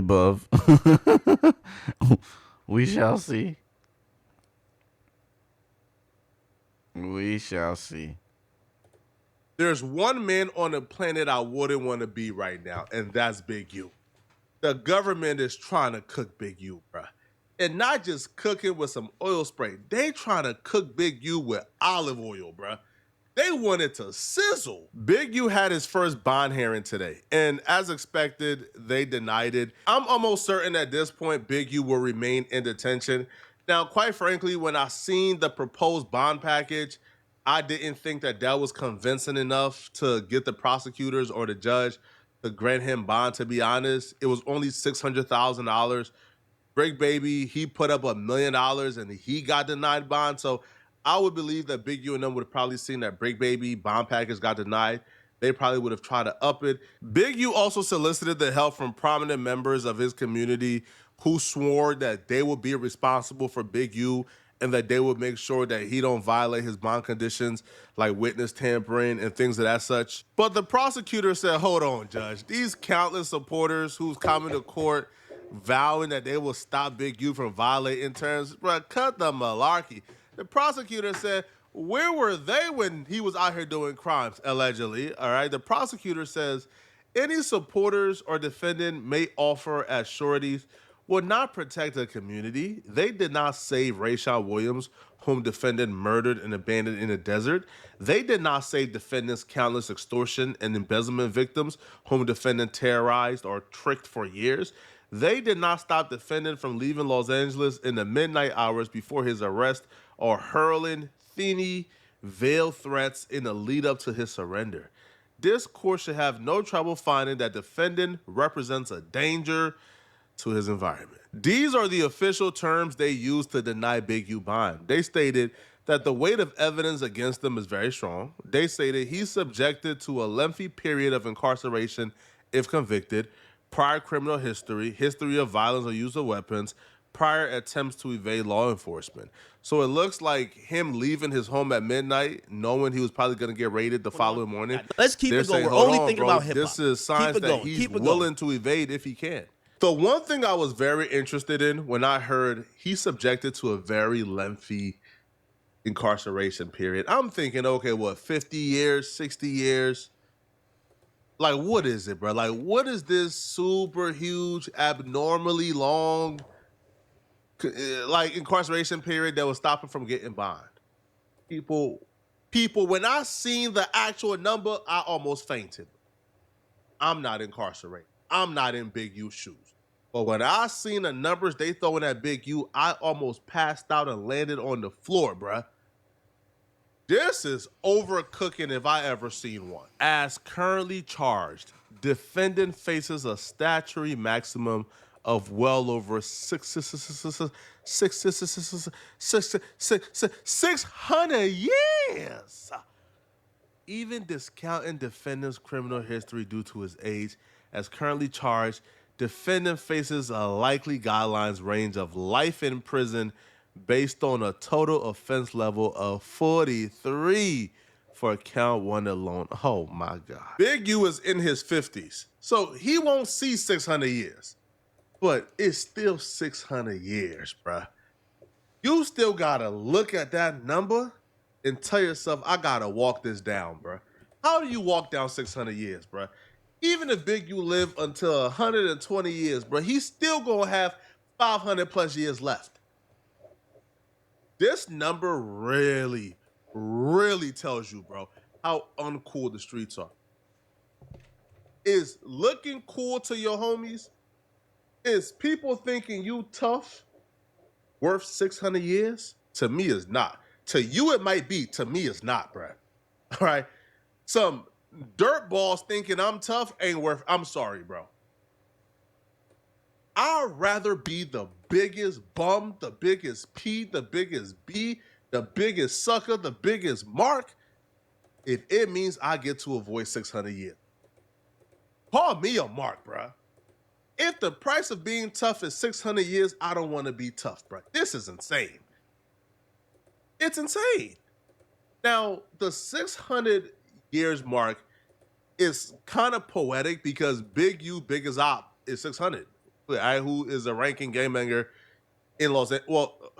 above. We shall see. We shall see. There's one man on the planet I wouldn't want to be right now, and that's Big U. The government is trying to cook Big U, bruh. And not just cooking with some oil spray. They trying to cook Big U with olive oil, bruh. They wanted to sizzle. Big U had his first bond hearing today, and as expected, they denied it. I'm almost certain at this point Big U will remain in detention. Now, quite frankly, when I seen the proposed bond package, I didn't think that that was convincing enough to get the prosecutors or the judge to grant him bond. To be honest, it was only $600,000. Brick Baby, he put up $1 million and he got denied bond. So I would believe that Big U and them would have probably seen that Brick Baby bond package got denied. They probably would have tried to up it. Big U also solicited the help from prominent members of his community who swore that they would be responsible for Big U and that they would make sure that he don't violate his bond conditions like witness tampering and things of that such. But the prosecutor said, hold on, Judge. These countless supporters who's coming to court vowing that they will stop Big U from violating terms, bro, cut the malarkey. The prosecutor said, where were they when he was out here doing crimes, allegedly? All right. The prosecutor says any supporters or defendant may offer as sureties will not protect the community. They did not save Rayshawn Williams, whom defendant murdered and abandoned in the desert. They did not save defendant's countless extortion and embezzlement victims, whom defendant terrorized or tricked for years. They did not stop defendant from leaving Los Angeles in the midnight hours before his arrest or hurling thinly veiled threats in the lead up to his surrender. This court should have no trouble finding that defendant represents a danger to his environment. These are the official terms they used to deny Big U bond. They stated that the weight of evidence against him is very strong. They stated he's subjected to a lengthy period of incarceration if convicted, prior criminal history, history of violence or use of weapons, prior attempts to evade law enforcement. So it looks like him leaving his home at midnight, knowing he was probably going to get raided the following morning. Let's keep it going. We're only thinking about hip hop. This is signs that he's willing to evade if he can. The one thing I was very interested in when I heard he's subjected to a very lengthy incarceration period, I'm thinking, okay, what, 50 years, 60 years? Like, what is it, bro? Like, what is this super huge, abnormally long, like, incarceration period that will stop him from getting bond? People, when I seen the actual number, I almost fainted. I'm not incarcerated. I'm not in Big U's shoes. But when I seen the numbers they throwing at Big U, I almost passed out and landed on the floor, bruh. This is overcooking if I ever seen one. As currently charged, defendant faces a statutory maximum of well over 600 years. Even discounting defendant's criminal history due to his age, as currently charged, defendant faces a likely guidelines range of life in prison based on a total offense level of 43 for count one alone. Oh my God. Big U is in his 50s, so he won't see 600 years. But it's still 600 years, bruh. You still gotta look at that number and tell yourself, I gotta walk this down, bruh. How do you walk down 600 years, bruh? Even if Big U live until 120 years, bruh, he's still gonna have 500 plus years left. This number really, really tells you, bro, how uncool the streets are. Is looking cool to your homies? Is people thinking you tough worth 600 years? To me, it's not. To you, it might be. To me, it's not, bruh. All right? Some dirt balls thinking I'm tough ain't worth, I'm sorry, bro. I'd rather be the biggest bum, the biggest P, the biggest B, the biggest sucker, the biggest mark, if it means I get to avoid 600 years. Call me a mark, bruh. If the price of being tough is 600 years, I don't want to be tough, bruh. This is insane. It's insane. Now, the 600 years mark is kind of poetic because Big U, Big as Op is 600. who is a ranking game banger in Los Angeles. Well,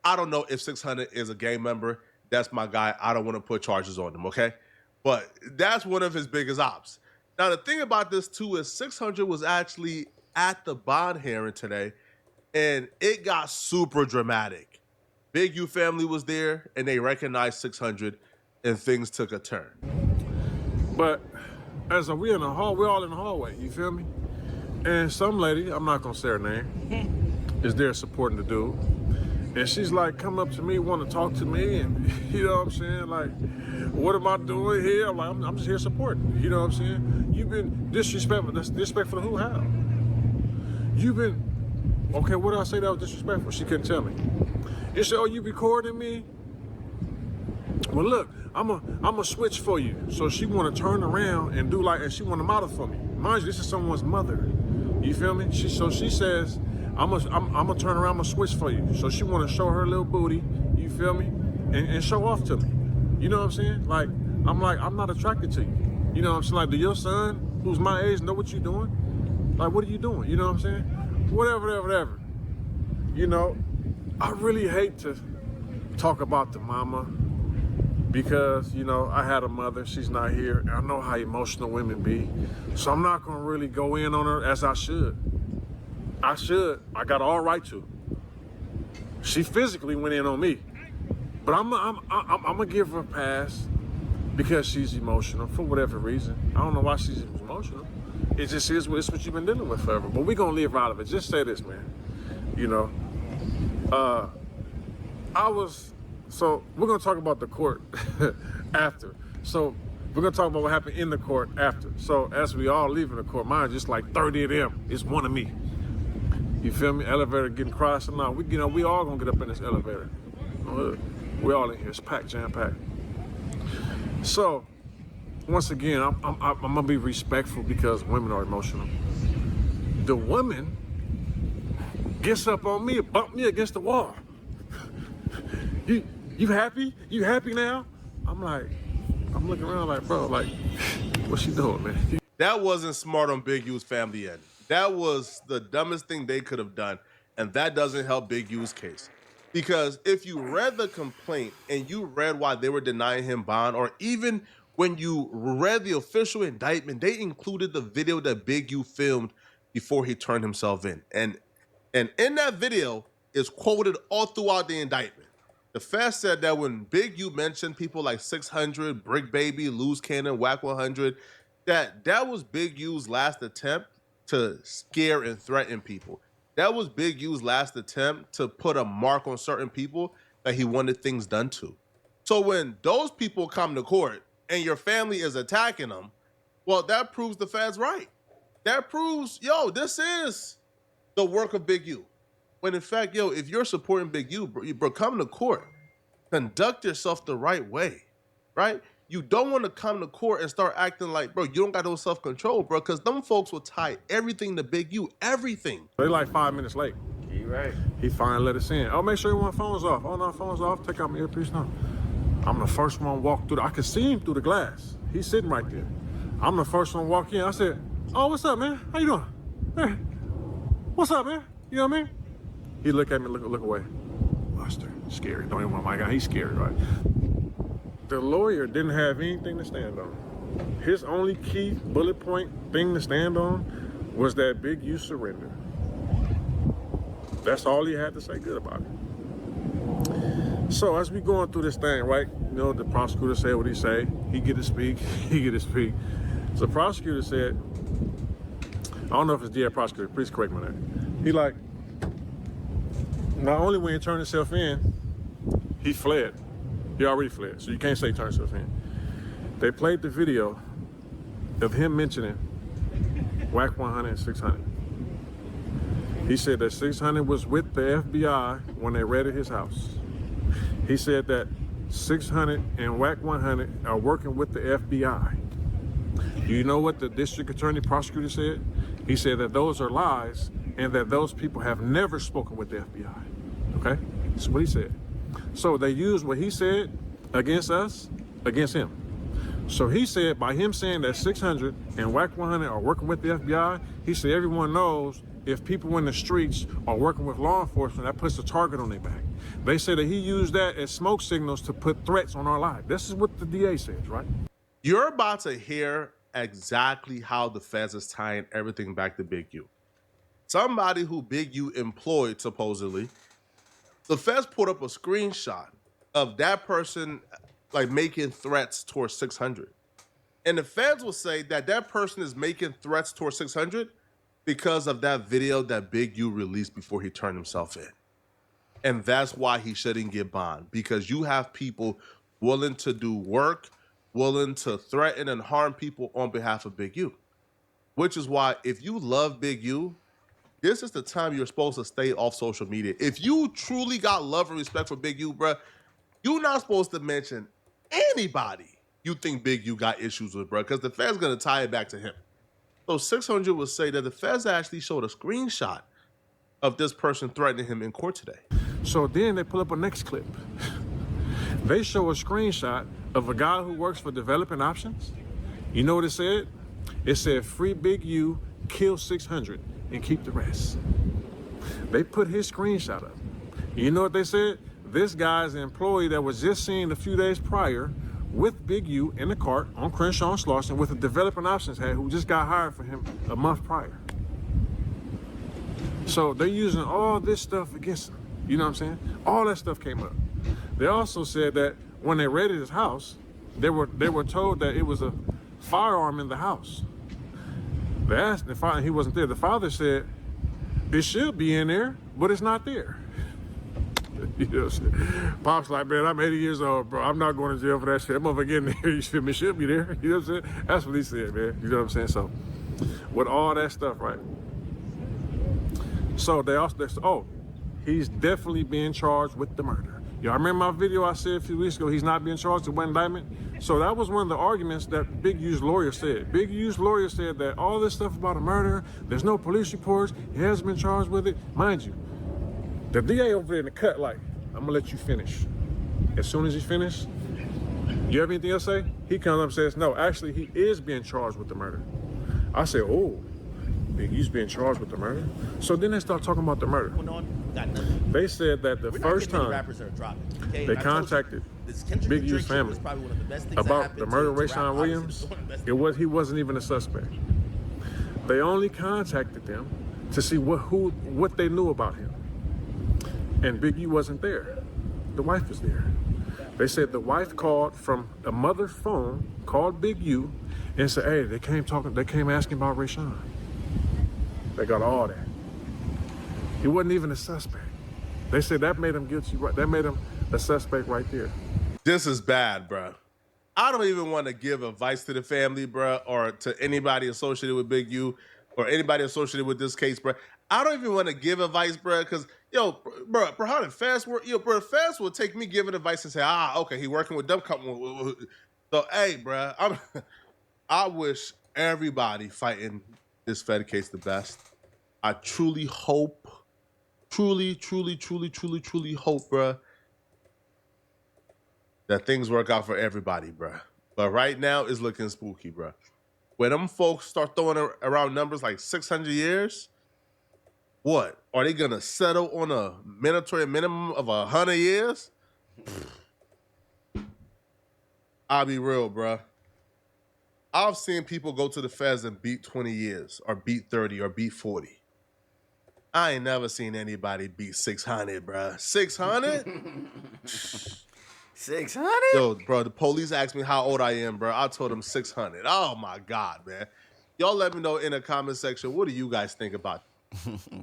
I don't know if 600 is a gang member. That's my guy. I don't want to put charges on him, okay? But that's one of his biggest ops. Now, the thing about this, too, is 600 was actually at the bond hearing today, and it got super dramatic. Big U family was there, and they recognized 600, and things took a turn. But as we in the hall, we're all in the hallway, you feel me? And some lady, I'm not gonna say her name, is there supporting the dude. And she's like, come up to me, want to talk to me, and you know what I'm saying? Like, what am I doing here? I'm like, I'm just here supporting. You know what I'm saying? You've been disrespectful. That's disrespectful to who? How? You've been, okay, what did I say that was disrespectful? She couldn't tell me. You said, oh, you recording me? Well, look, I'm a switch for you. So she want to turn around and do like, and she want to model for me. Mind you, this is someone's mother. You feel me? So she says, I'm gonna turn around, I'm gonna switch for you. So she want to show her little booty, you feel me, and show off to me. You know what I'm saying? Like, I'm not attracted to you. You know what I'm saying? Like, do your son, who's my age, know what you're doing? Like, what are you doing? You know what I'm saying? Whatever. You know, I really hate to talk about the mama because, you know, I had a mother, she's not here. And I know how emotional women be. So I'm not gonna really go in on her as I should. I got all right to. She physically went in on me, but I'm gonna give her a pass because she's emotional for whatever reason. I don't know why she's emotional. It just is it's what you've been dealing with forever. But we're gonna live out of it. Just say this, man. You know, so we're gonna talk about the court after. So we're gonna talk about what happened in the court after. So as we all leaving the court, mine just like 30 of them. It's one of me. You feel me? Elevator getting crowded. Now we all gonna get up in this elevator. We all in here. It's packed, jam packed. So once again, I'm gonna be respectful because women are emotional. The woman gets up on me and bump me against the wall. You happy? You happy now? I'm looking around like, bro, like, what's she doing, man? That wasn't smart on Big U's family end. That was the dumbest thing they could have done, and that doesn't help Big U's case. Because if you read the complaint and you read why they were denying him bond, or even when you read the official indictment, they included the video that Big U filmed before he turned himself in. And in that video is quoted all throughout the indictment. The feds said that when Big U mentioned people like 600, Brick Baby, Loose Cannon, Whack 100, that was Big U's last attempt to scare and threaten people. That was Big U's last attempt to put a mark on certain people that he wanted things done to. So when those people come to court and your family is attacking them, well, that proves the feds right. That proves, this is the work of Big U. When in fact, if you're supporting Big U, bro, come to court. Conduct yourself the right way, right? You don't want to come to court and start acting like, bro, you don't got no self-control, bro, because them folks will tie everything to Big U, everything. They like 5 minutes late. You right. He finally let us in. Oh, make sure everyone's phone's off. Oh, no, phone's off. Take out my earpiece now. I'm the first one to walk through. I could see him through the glass. He's sitting right there. I'm the first one to walk in. I said, oh, what's up, man? How you doing? Hey, what's up, man? You know what I mean? He look at me, look away. Buster, scary. Don't even want my guy. He's scary, right? The lawyer didn't have anything to stand on. His only key bullet point thing to stand on was that Big U surrender. That's all he had to say good about it. So as we going through this thing, right? You know, the prosecutor said what he say. He get to speak. He get to speak. So the prosecutor said, I don't know if it's the prosecutor. Please correct me on that. He like, not only when he turned himself in, he fled. He already fled, so you can't say turn himself in. They played the video of him mentioning Whack 100 and 600. He said that 600 was with the FBI when they raided his house. He said that 600 and Whack 100 are working with the FBI. You know what the district attorney prosecutor said? He said that those are lies and that those people have never spoken with the FBI. Okay? That's what he said. So they used what he said against us, against him. So he said, by him saying that 600 and WAC 100 are working with the FBI, he said everyone knows if people in the streets are working with law enforcement, that puts a target on their back. They say that he used that as smoke signals to put threats on our lives. This is what the DA says, right? You're about to hear exactly how the feds is tying everything back to Big U. Somebody who Big U employed, supposedly, the feds put up a screenshot of that person like making threats towards 600. And the feds will say that that person is making threats towards 600 because of that video that Big U released before he turned himself in. And that's why he shouldn't get bond, because you have people willing to do work, willing to threaten and harm people on behalf of Big U. Which is why if you love Big U, this is the time you're supposed to stay off social media. If you truly got love and respect for Big U, bruh, you're not supposed to mention anybody you think Big U got issues with, bruh, because the feds gonna tie it back to him. So 600 will say that the feds actually showed a screenshot of this person threatening him in court today. So then they pull up a next clip. They show a screenshot of a guy who works for Developing Options. You know what it said? It said, free Big U, kill 600, and keep the rest. They put his screenshot up. You know what they said? This guy's an employee that was just seen a few days prior with Big U in the cart on Crenshaw and Slauson with a Developing Options head who just got hired for him a month prior. So they're using all this stuff against him. You know what I'm saying? All that stuff came up. They also said that when they raided his house, they were told that it was a firearm in the house. They asked the father, he wasn't there. The father said, it should be in there, but it's not there. You know what I'm saying? Pop's like, man, I'm 80 years old, bro. I'm not going to jail for that shit. That motherfucker getting there, you feel me? It should be there. You know what I'm saying? That's what he said, man. You know what I'm saying? So, with all that stuff, right? So they also, he's definitely being charged with the murder. Y'all remember my video I said a few weeks ago, he's not being charged with one indictment? So that was one of the arguments that Big U's lawyer said. Big U's lawyer said that all this stuff about a murder, there's no police reports, he hasn't been charged with it. Mind you, the DA over there in the cut, like, I'm gonna let you finish. As soon as he's finished, you have anything else to say? He comes up and says, no, actually he is being charged with the murder. I said, oh, Big U's being charged with the murder? So then they start talking about the murder. They said that the first time they contacted Big U's family about the murder of Rayshawn Williams, he wasn't even a suspect. They only contacted them to see what they knew about him. And Big U wasn't there. The wife was there. They said the wife called from the mother's phone, called Big U, and said, hey, they came asking about Rayshawn. They got all that. He wasn't even a suspect. They said that made him guilty, right? That made him a suspect right there. This is bad, bro. I don't even want to give advice to the family, bro, or to anybody associated with Big U, or anybody associated with this case, bro. I don't even want to give advice, bro, because, yo, bro, how did fast work? Yo, bro, fast will take me giving advice and say, okay, he working with them company. So, hey, bro, I wish everybody fighting this Fed case the best. I truly hope, truly hope, bro, that things work out for everybody, bro. But right now, it's looking spooky, bro. When them folks start throwing around numbers like 600 years, what? Are they going to settle on a mandatory minimum of 100 years? I'll be real, bro. I've seen people go to the feds and beat 20 years or beat 30 or beat 40. I ain't never seen anybody beat 600, bro. 600? 600? Yo, bro, the police asked me how old I am, bro. I told them 600. Oh, my God, man. Y'all let me know in the comment section, what do you guys think about it?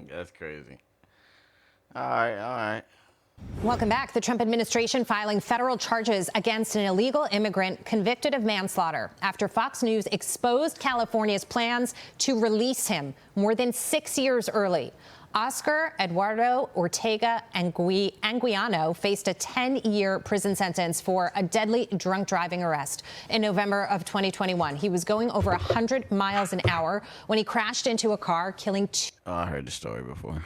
That's crazy. All right. Welcome back. The Trump administration filing federal charges against an illegal immigrant convicted of manslaughter after Fox News exposed California's plans to release him more than 6 years early. Oscar Eduardo Ortega Anguiano faced a 10-year prison sentence for a deadly drunk driving arrest in November of 2021. He was going over 100 miles an hour when he crashed into a car, killing two. Oh, I heard the story before.